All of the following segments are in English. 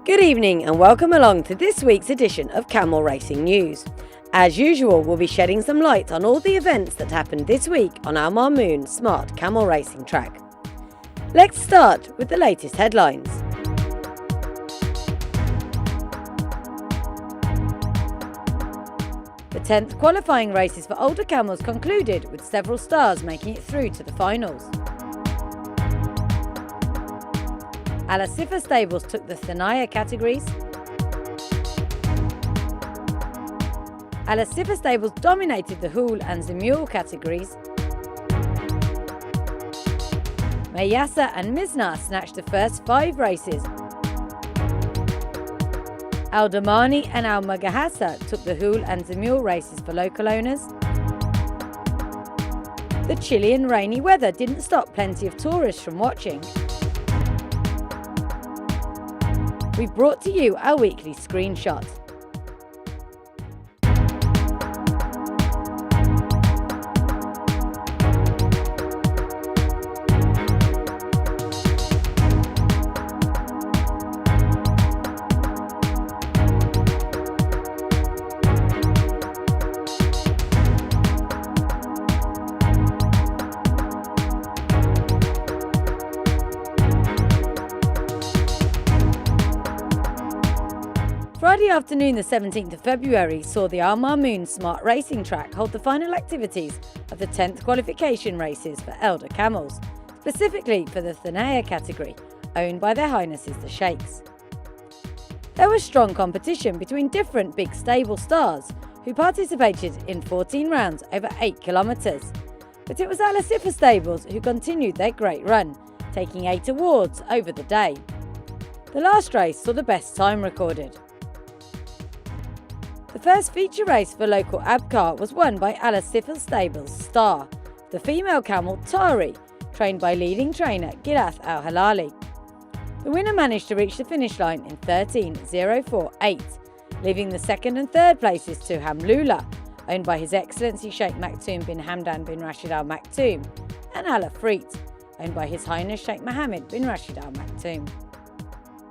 Good evening and welcome along to this week's edition of Camel Racing News. As usual, we'll be shedding some light on all the events that happened this week on Al Marmoon Smart Camel Racing Track. Let's start with the latest headlines. The 10th qualifying races for older camels concluded with several stars making it through to the finals. Al Asifa stables took the Thanaya categories. Al Asifa stables dominated the Hool and Zemul categories. Mayasa and Mizna snatched the first 5 races. Al Damani and Al Magahasa took the Hool and Zemul races for local owners. The Chilean rainy weather didn't stop plenty of tourists from watching. We've brought to you our weekly screenshot. Friday afternoon, the 17th of February, saw the Al Marmoon Smart Racing Track hold the final activities of the 10th qualification races for elder camels, specifically for the Thanaya category, owned by Their Highnesses the Sheikhs. There was strong competition between different big stable stars who participated in 14 rounds over 8 kilometres, but it was Al Asifa stables who continued their great run, taking 8 awards over the day. The last race saw the best time recorded. The first feature race for local Abkar was won by Al Asifa Stables Star, the female camel Tari, trained by leading trainer Girath Al Halali. The winner managed to reach the finish line in 13.048, leaving the second and third places to Hamlula, owned by His Excellency Sheikh Maktoum bin Hamdan bin Rashid Al Maktoum, and Al Afrit, owned by His Highness Sheikh Mohammed bin Rashid Al Maktoum.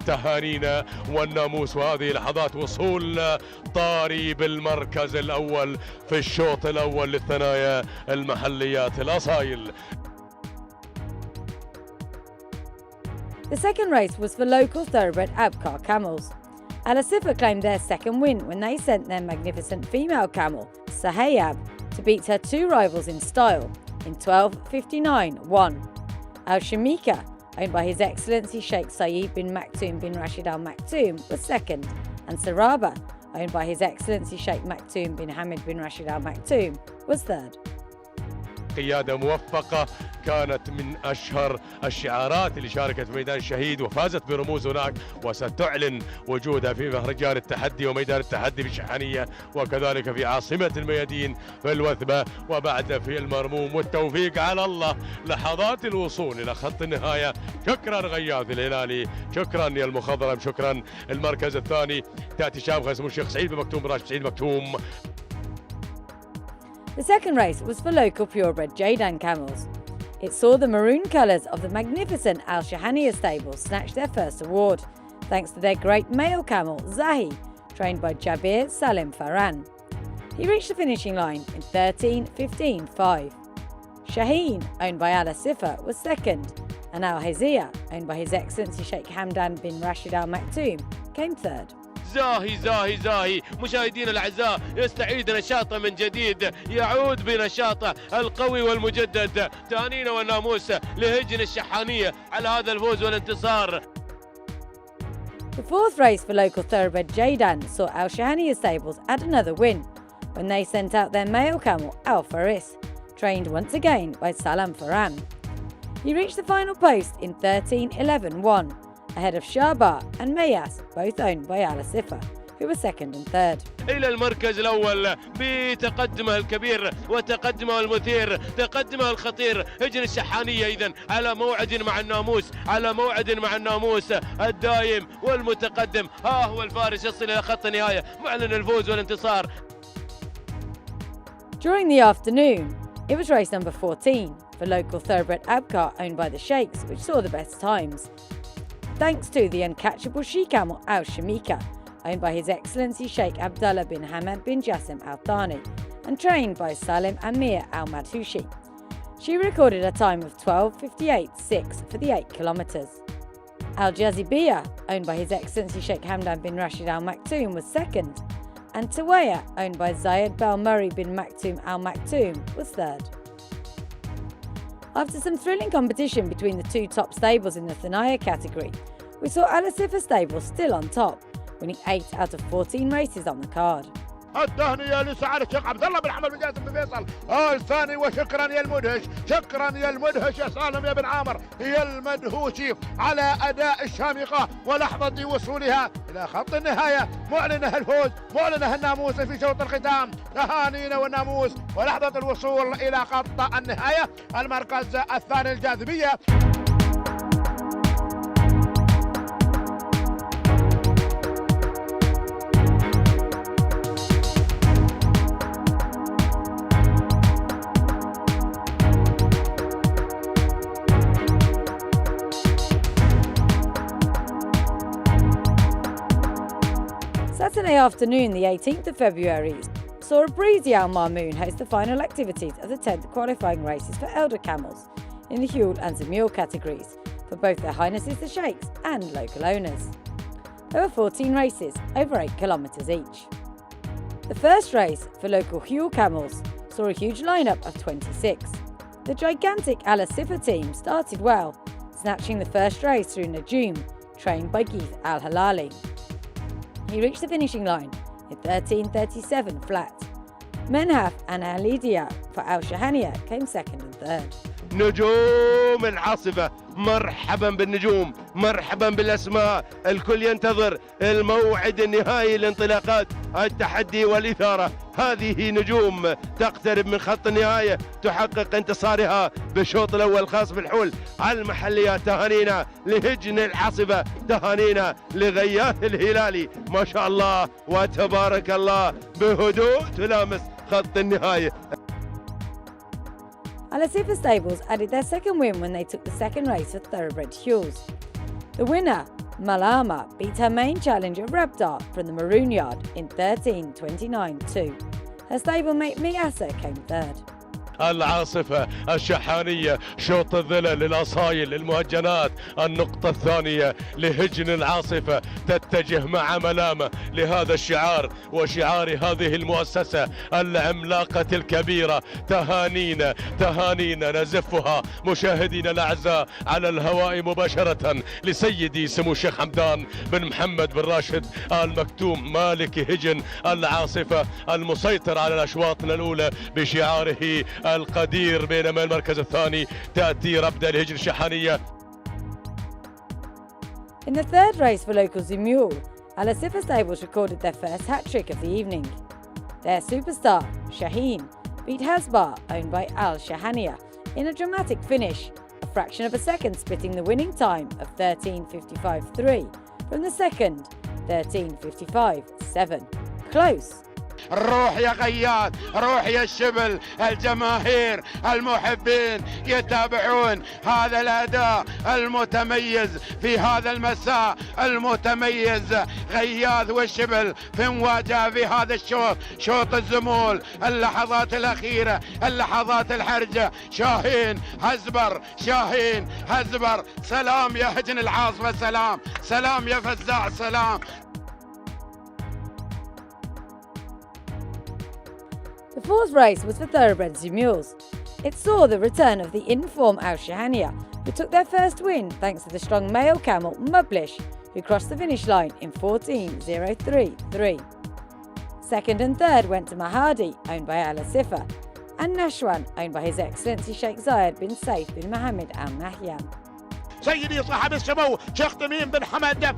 تهانينا والناموس، وهذه لحظات وصول طاري بالمركز الأول في الشوط الأول للثنايا المحليات الأصايل. The second race was for local thoroughbred Abkar camels. Al Asifa claimed their second win when they sent their magnificent female camel, Sahayab, to beat her 2 rivals in style in 12.59.1. Al Shamika, owned by His Excellency Sheikh Saeed bin Maktoum bin Rashid Al Maktoum, was second, and Saraba, owned by His Excellency Sheikh Maktoum bin Hamid bin Rashid Al Maktoum, was third. قيادة موفقة كانت من أشهر الشعارات اللي شاركت في ميدان الشهيد وفازت برموز هناك، وستعلن وجودها في مهرجان التحدي وميدان التحدي في الشحانية، وكذلك في عاصمة الميادين في الوثبة، وبعد في المرموم. والتوفيق على الله. لحظات الوصول إلى خط النهاية. شكرا غياث الهلالي، شكرا يا المخضرم، شكرا. المركز الثاني تأتي شابخة اسمه الشيخ سعيد بن مكتوم راشد سعيد مكتوم. The second race was for local purebred Jaydan camels. It saw the maroon colours of the magnificent Al Shahaniya stables snatch their first award, thanks to their great male camel, Zahi, trained by Jabir Salim Farhan. He reached the finishing line in 13.15.5. Shaheen, owned by Al Asifa, was second, and Al Hizia, owned by His Excellency Sheikh Hamdan bin Rashid Al Maktoum, came third. زاهي زاهي زاهي مشاهدينا الأعزاء، يستعيد نشاطه من جديد، يعود بنشاطه القوي والمجدد. تهانينا والناموس لهجن الشحانية على هذا الفوز والانتصار. The fourth race for local thoroughbred Jaydan saw Al Shahaniya stables add another win when they sent out their male camel Al Faris, trained once again by Salam Farhan. He reached the final post in 13.11.1. ahead of Shaba and Mayas, both owned by Al Asifa, who were second and third. إلى المركز الأول بتقدمه الكبير وتقدمه المثير، تقدمه الخطير، هجن الشحانية إذن على موعد مع الناموس، على موعد مع الناموس الدائم والمتقدم. ها هو الفارس يصل إلى خط النهاية، معلن الفوز والانتصار. During the afternoon, it was race number 14 for local thoroughbred Abkar owned by the Sheikhs, which saw the best times. thanks to the uncatchable she-camel Al Shamika, owned by His Excellency Sheikh Abdullah bin Hamad bin Jassim Al Thani and trained by Salim Amir Al Madhushi. She recorded a time of 12:58.6 for the 8 kilometres. Al Jazibiyah, owned by His Excellency Sheikh Hamdan bin Rashid Al Maktoum, was second, and Tawaya, owned by Zayed Bal Murray bin Maktoum Al Maktoum, was third. After some thrilling competition between the two top stables in the Thanaya category, we saw Al Asifa stable still on top, winning 8 out of 14 races on the card. التهنئة لسعادة الشيخ عبد الله بن حمد بن جاسم بن فيصل الثاني، وشكرا يا المدهش، شكرا يا المدهش يا سالم يا بن عامر يا المدهوشي على أداء الشامقة ولحظة وصولها إلى خط النهاية، معلنة الفوز، معلنة الناموس في شوط الختام. تهانينا والناموس ولحظة الوصول إلى خط النهاية. المركز الثاني الجاذبية. Saturday afternoon, the 18th of February, saw a breezy Al Marmoon host the final activities of the 10th qualifying races for elder camels in the Huel and Zamul categories for both Their Highnesses the Sheikhs and local owners. There were 14 races, over 8 kilometres each. The first race for local Huel camels saw a huge lineup of 26. The gigantic Al Asifa team started well, snatching the first race through Najum, trained by Geith Al Halali. He reached the finishing line in 13:37 flat. Menhaf and Alidia for Al Shahania came second and third. نجوم العاصفة، مرحبا بالنجوم، مرحبا بالأسماء. الكل ينتظر الموعد النهائي لانطلاقات التحدي والإثارة. هذه نجوم تقترب من خط النهاية، تحقق انتصارها بالشوط الأول الخاص بالحول على المحليات. تهانينا لهجن العاصفة، تهانينا لغياث الهلالي، ما شاء الله وتبارك الله بهدوء تلامس خط النهاية. Al Asifa stables added their second win when they took the second race for thoroughbred Huels. The winner, Malama, beat her main challenger Rabdar from the Maroon Yard in 13:29.2. Her stablemate Miyasa came third. العاصفة الشحانية، شوط الظلل، الأصايل، المهجنات. النقطة الثانية لهجن العاصفة تتجه مع ملامة لهذا الشعار وشعار هذه المؤسسة العملاقة الكبيرة. تهانينا تهانينا نزفها مشاهدينا الأعزاء على الهواء مباشرة لسيدي سمو الشيخ حمدان بن محمد بن راشد آل مكتوم مالك هجن العاصفة المسيطر على الأشواطنا الأولى بشعاره القدير، بينما المركز الثاني تأتي ربدة الهجن الشحانية. In the third race for local Zamul, Al Asifa stables recorded their first hat-trick of the evening. Their superstar, Shaheen, beat Hasbar, owned by Al Shahania, in a dramatic finish, a fraction of a second splitting the winning time of 13:55.3 from the second 13:55.7. Close. روح يا غياث، روح يا الشبل، الجماهير المحبين يتابعون هذا الأداء المتميز في هذا المساء المتميز. غياث والشبل في مواجهة في هذا الشوط، شوط الزمول، اللحظات الأخيرة، اللحظات الحرجة. شاهين هزبر، شاهين هزبر. سلام يا هجن العاصفة، سلام، سلام يا فزاع، سلام. The fourth race was for thoroughbred Zamuls. It saw the return of the in-form Al Shahania, who took their first win thanks to the strong male camel Mublish, who crossed the finish line in 14:03.3. Second and third went to Mahadi, owned by Al Asifa, and Nashwan, owned by His Excellency Sheikh Zayed bin Saif bin Mohammed Al Nahyan. سيدي صاحب السمو شيخ تميم بن حمد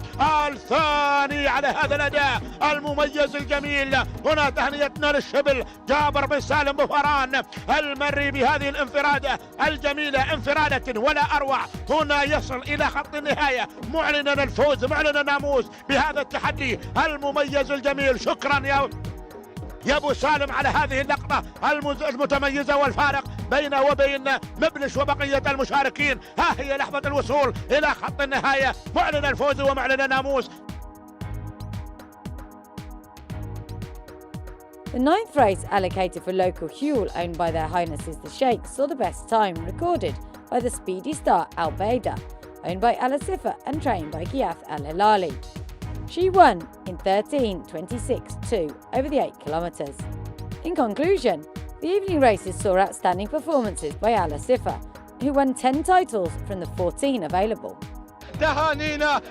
الثاني على هذا الأداء المميز الجميل. هنا تهنئتنا للشبل جابر بن سالم بفران المري بهذه الانفرادة الجميلة، انفرادة ولا أروع. هنا يصل إلى خط النهاية معلنا الفوز، معلنا الناموس بهذا التحدي المميز الجميل. شكرا يا ابو سالم على هذه اللقطة المتميزة والفارق. بينه وبين مبلش وبقية المشاركين. ها هي لحظة الوصول إلى خط النهاية، معلن الفوز ومعلن ناموس. The ninth race, allocated for local fuel owned by Their Highnesses the Sheikhs, saw the best time recorded by the speedy star Al Baida, owned by Al Asifa and trained by Ghiath Al Hilali. She won in 13:26.2 over the 8 kilometres. In conclusion, the evening races saw outstanding performances by Al Asifa, who won 10 titles from the 14 available.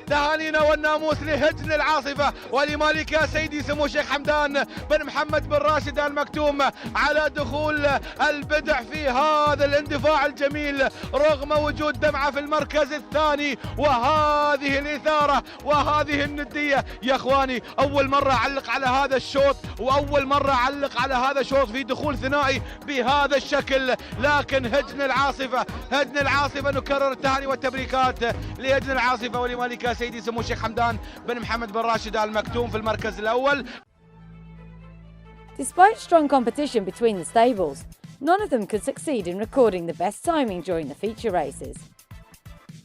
تهانينا والناموس لهجن العاصفة ولمالكها سيدي سمو الشيخ حمدان بن محمد بن راشد المكتوم على دخول البدع في هذا الاندفاع الجميل رغم وجود دمعة في المركز الثاني. وهذه الإثارة وهذه الندية يا إخواني، أول مرة أعلق على هذا الشوط وأول مرة أعلق على هذا الشوط في دخول ثنائي بهذا الشكل. لكن هجن العاصفة نكرر التهاني والتبريكات لهجن العاصفة ولمالكها سيدي سمو الشيخ حمدان بن محمد بن راشد المكتوم في المركز الأول. Despite strong competition between the stables, none of them could succeed in recording the best timing during the feature races.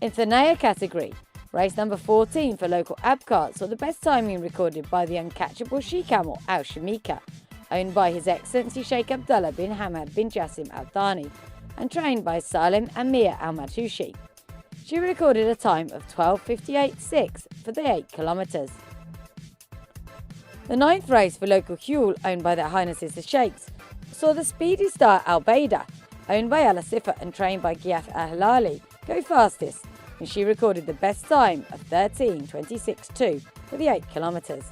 In Thanaya category, race number 14 for local Abkhaz saw the best timing recorded by the uncatchable she-camel Al Shamika, owned by His Excellency Sheikh Abdullah bin Hamad bin Jassim Al Thani and trained by Salim Amir Al Madhushi. She recorded a time of 12:58.6 for the 8 kilometres. The ninth race for local fuel owned by Their Highnesses the Sheikhs saw the speedy star Al Baida, owned by Al Asifa and trained by Ghiath Al Hilali, go fastest, and she recorded the best time of 13:26.2 for the 8 kilometres.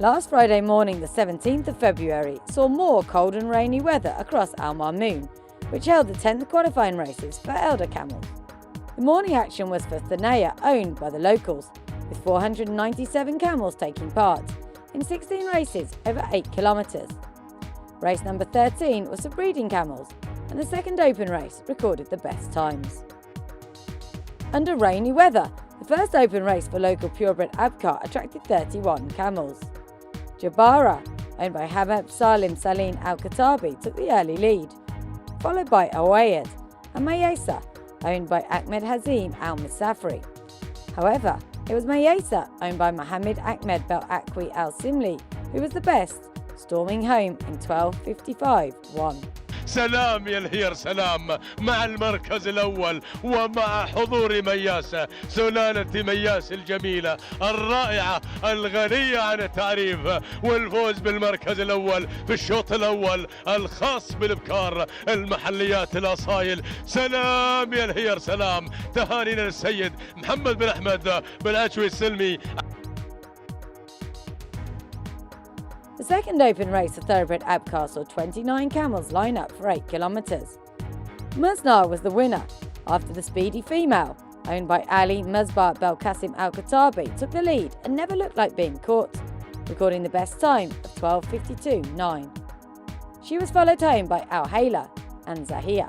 Last Friday morning, the 17th of February, saw more cold and rainy weather across Al Mamoon, which held the 10th qualifying races for elder camels. The morning action was for Thanaya, owned by the locals, with 497 camels taking part in 16 races over 8 kilometres. Race number 13 was for breeding camels, and the second open race recorded the best times. Under rainy weather, the first open race for local purebred Abkhaz attracted 31 camels. Jabara, owned by Habab Salim Salim Al-Katabi, took the early lead, followed by Awayed and Mayesa, owned by Ahmed Hazim Al-Misafri. However, it was Mayesa, owned by Mohammed Ahmed Bel Akwi Al-Simli, who was the best, storming home in 12:55.1. سلام يا الهير سلام مع المركز الأول ومع حضور مياسة، سلالة مياس الجميلة الرائعة الغنية عن التعريف، والفوز بالمركز الأول في الشوط الأول الخاص بالإبكار المحليات الأصايل. سلام يا الهير سلام، تهانينا للسيد محمد بن أحمد بن أشوي السلمي. The second open race of thoroughbred Abkhaz saw 29 camels line up for 8 kilometres. Musnar was the winner after the speedy female, owned by Ali Musbar Bel Qasim Al Katabi, took the lead and never looked like being caught, recording the best time of 12:52.9. She was followed home by Al Hayla and Zahia.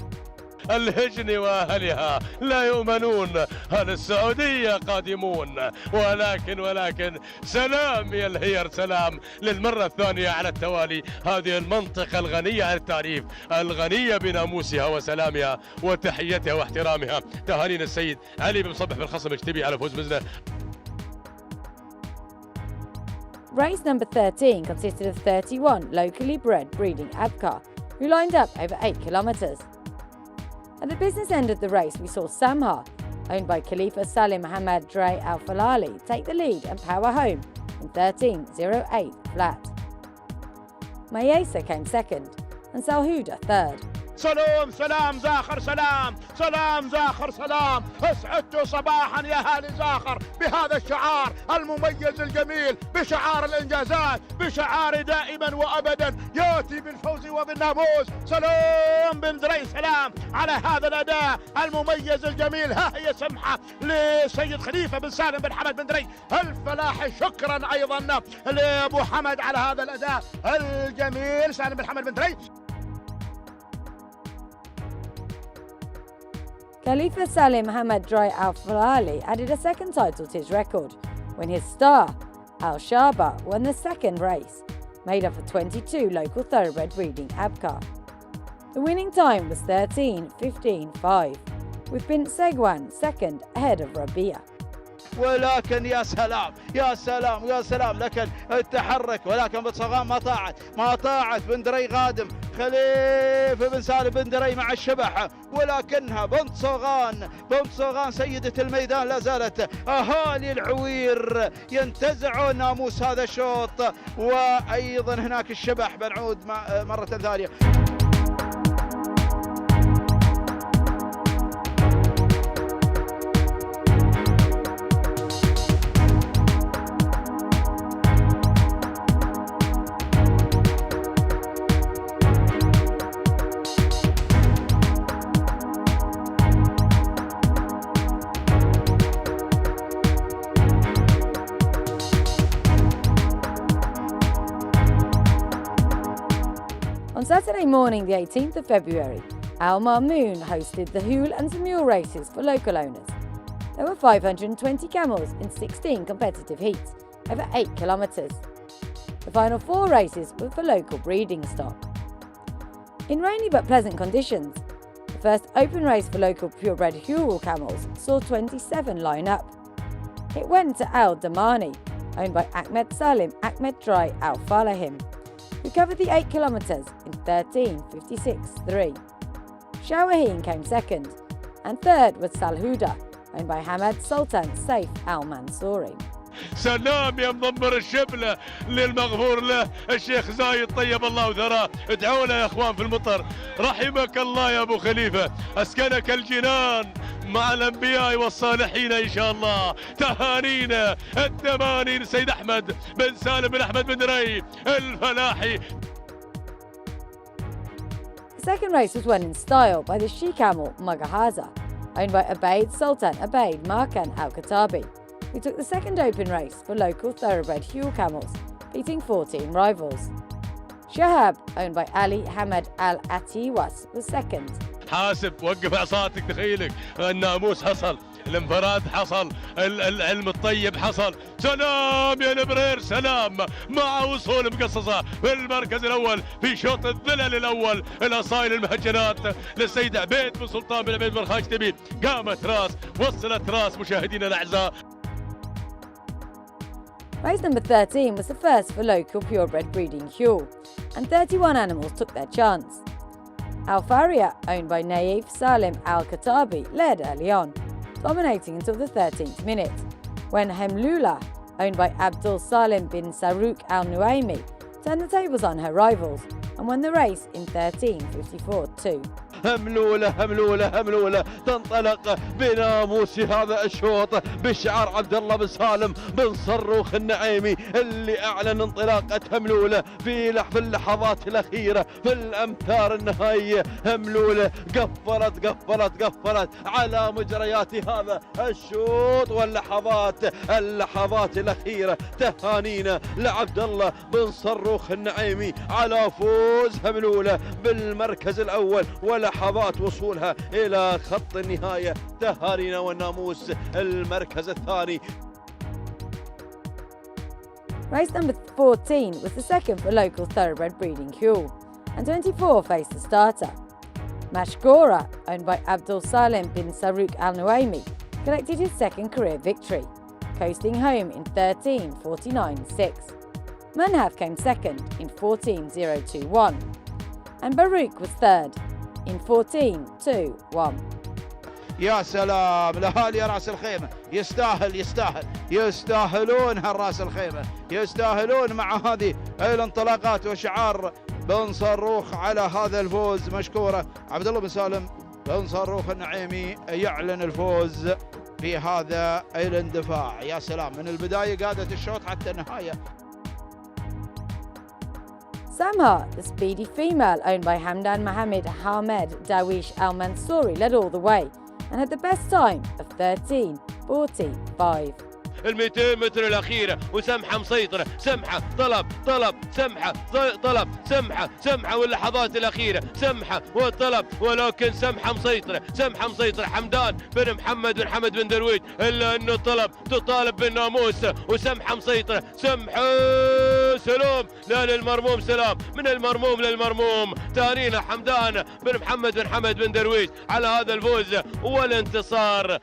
الهجن واهلها لا يؤمنون، هل السعوديه قادمون، ولكن سلام يا الهير سلام للمره الثانيه على التوالي. هذه المنطقه الغنيه عن التعريف، الغنيه بناموسها وسلامها وتحيتها واحترامها. تهانينا السيد علي بن مصبح بن خصم اجتبي على فوز مزنه. Race number 13 consisted of 31 locally bred breeding Abkhaz, who lined up over 8 kilometres. At the business end of the race, we saw Samha, owned by Khalifa Salim Hamad Dre Al Falali, take the lead and power home in 13:08 flat. Mayesa came second and Salhuda third. سلام زاخر سلام زاخر سلام. اسعدتوا صباحا يا اهالي زاخر بهذا الشعار المميز الجميل، بشعار الانجازات، بشعار دائما وابدا ياتي بالفوز وبالناموس. سلام بن دري، سلام على هذا الاداء المميز الجميل. ها هي سمحه لسيد خليفه بن سالم بن حمد بن دري الفلاحي. شكرا ايضا لابو حمد على هذا الاداء الجميل. سالم بن حمد بن دري. Khalifa Salim Hamad Dry Al Falali added a second title to his record when his star, Al Shaba, won the second race, made up of 22 local thoroughbred breeding Abkar. The winning time was 13:15.5, with Bint Segwan second ahead of Rabia. ولكن يا سلام يا سلام يا سلام، لكن التحرك، ولكن بنت صغان ما طاعت بن دري غادم. خليفة بن سالم بن دري مع الشبح، ولكنها بنت صغان سيدة الميدان لا زالت. أهالي العوير ينتزعون ناموس هذا الشوط، وأيضا هناك الشبح. بنعود مرة ثانية. On Saturday morning, the 18th of February, Al Mamoon hosted the Hool and Zamul races for local owners. There were 520 camels in 16 competitive heats over 8 kilometres. The final 4 races were for local breeding stock. In rainy but pleasant conditions, the first open race for local purebred Hural camels saw 27 line up. It went to Al Damani, owned by Ahmed Salim Ahmed Dry Al Falahim, who covered the 8 kilometres in 13:56.3. Shawaheen came second, and third was Salhuda, owned by Hamad Sultan Saif Al Mansouri. سلام يا مضمر الشبله للمغفور له الشيخ زايد طيب الله ثراه. ادعوا له يا اخوان في المطر. رحمك الله يا ابو خليفه، اسكنك الجنان مع الانبياء والصالحين ان شاء الله. تهانينا التماني لسيد احمد بن سالم بن احمد بن دري الفلاحي. The second race was won in style by the she camel Magahaza, owned by Abaid Sultan Abaid Markan Al Katabi, who took the second open race for local thoroughbred Huel camels, beating 14 rivals. Shahab, owned by Ali Hamad Al Atiwas, was second. حاسب وقف عصاتك، دخيلك الناموس حصل، الانفراد حصل، العلم الطيب حصل. سلام يا البرير، سلام مع وصول مقصصة في المركز الأول في شوط الذلل الأول. الأصايل المهجنات للسيد عبيد بن سلطان بن عبيد بن خاج تبي، قامت راس وصلت راس مشاهدينا الأعزاء. Race number 13 was the first for local purebred breeding Huel, and 31 animals took their chance. Al Faria, owned by Naif Salim Al Katabi, led early on, dominating until the 13th minute, when Hemlula, owned by Abdul Salim bin Sarouk Al Nuaimi, turned the tables on her rivals and won the race in 13:54.2. هملولة تنطلق بناموس هذا الشوط بشعار عبد الله بن سالم بن صروخ النعيمي، اللي اعلن انطلاقة هملولة في اللحظات الاخيرة في الامتار النهائية. هملولة قفلت على مجريات هذا الشوط واللحظات الاخيرة. تهانينا لعبد الله بن صروخ النعيمي على فوز هملولة بالمركز الاول ولحظات وصولها إلى خط النهاية. تهانينا والناموس المركز الثاني. Race number 14 was the second for local thoroughbred breeding Huel, and 24 faced the starter. Mashgora, owned by Abdul Salim bin Sarouk Al Nuaimi, collected his second career victory, coasting home in 13:49.6. Manhaf came second in 14:021, and Baruch was third in 14:2.1. يا سلام لأهالي راس الخيمة، يستاهلون هالراس الخيمة، يستاهلون مع هذه الانطلاقات وشعار بن صاروخ على هذا الفوز مشكورة. عبد الله بن سالم بن صاروخ النعيمي يعلن الفوز في هذا الاندفاع. يا سلام، من البداية قادت الشوط حتى النهاية. Samha, the speedy female owned by Hamdan Mohammed Hamed Dawish Al Mansouri, led all the way and had the best time of 13:45. ال 200 متر الأخيرة وسمحة مسيطرة، سمحة طلب سمحة طلب سمحة واللحظات الأخيرة سمحة وطلب، ولكن سمحة مسيطرة حمدان بن محمد بن حمد بن درويش، إلا أنه تطالب بالناموس وسمحة مسيطرة، سمحة سلام لا للمرموم، سلام من المرموم للمرموم، تهانينا حمدان بن محمد بن حمد بن درويش على هذا الفوز والانتصار.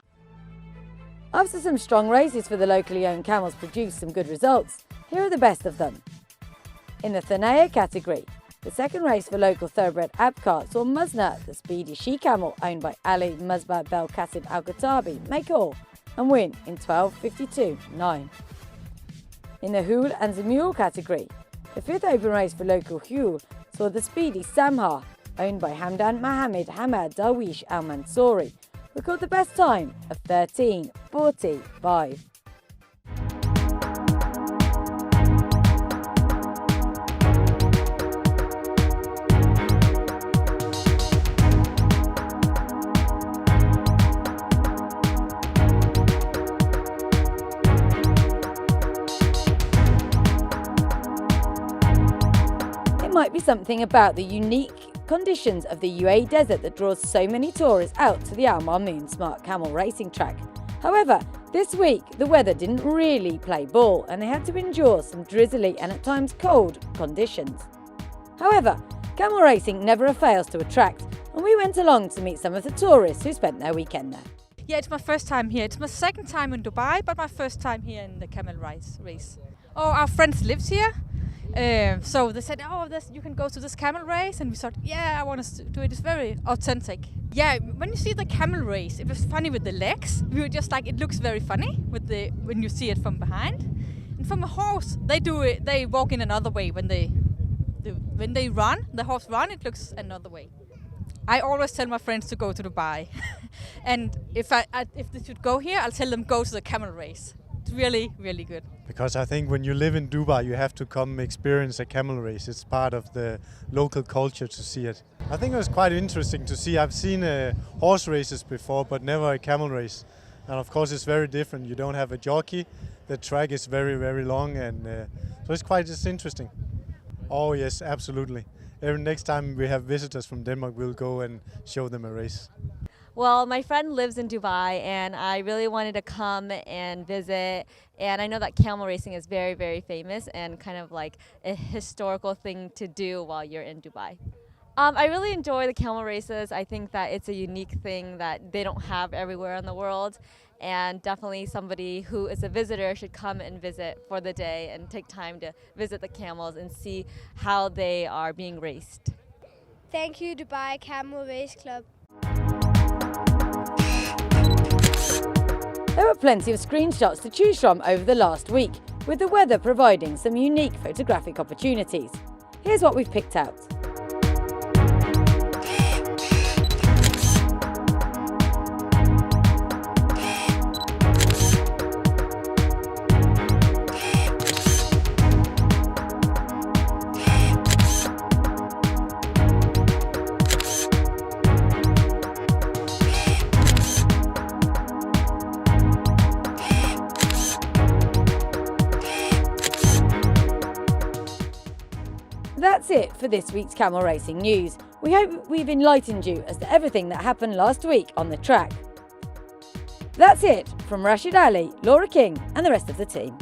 After some strong races for the locally owned camels produced some good results, here are the best of them. In the Thanaya category, the second race for local thoroughbred Abkar saw Muzna, the speedy she-camel owned by Ali Muzba Bel Katib Al-Ghatabi, make all and win in 12:52.9. In the Hul and Zamul category, the fifth open race for local Hul saw the speedy Samha, owned by Hamdan Mohammed Hamad Dawish Al Mansouri, record the best time of 13:45. It might be something about the unique conditions of the UAE desert that draws so many tourists out to the Al Mamoon Smart Camel racing track. However, this week the weather didn't really play ball and they had to endure some drizzly and at times cold conditions. However, camel racing never fails to attract, and we went along to meet some of the tourists who spent their weekend there. Yeah, it's my first time here. It's my second time in Dubai, but my first time here in the camel race. Oh, our friends lives here. So they said, you can go to this camel race, and we thought, yeah, I want to do it. It's very authentic. Yeah, when you see the camel race, it was funny with the legs. We were just like, it looks very funny when you see it from behind. And from a horse, they walk in another way. When they run, the horse run, it looks another way. I always tell my friends to go to Dubai, and if they should go here, I'll tell them go to the camel race. It's really, really good. Because I think when you live in Dubai, you have to come experience a camel race. It's part of the local culture to see it. I think it was quite interesting to see. I've seen horse races before, but never a camel race. And of course, it's very different. You don't have a jockey. The track is very, very long, and so it's interesting. Oh yes, absolutely. Next time we have visitors from Denmark, we'll go and show them a race. Well, my friend lives in Dubai, and I really wanted to come and visit. And I know that camel racing is very, very famous and kind of like a historical thing to do while you're in Dubai. I really enjoy the camel races. I think that it's a unique thing that they don't have everywhere in the world. And definitely somebody who is a visitor should come and visit for the day and take time to visit the camels and see how they are being raced. Thank you, Dubai Camel Race Club. There were plenty of screenshots to choose from over the last week, with the weather providing some unique photographic opportunities. Here's what we've picked out. That's it for this week's camel racing news. We hope we've enlightened you as to everything that happened last week on the track. That's it from Rashid Ali, Laura King and the rest of the team.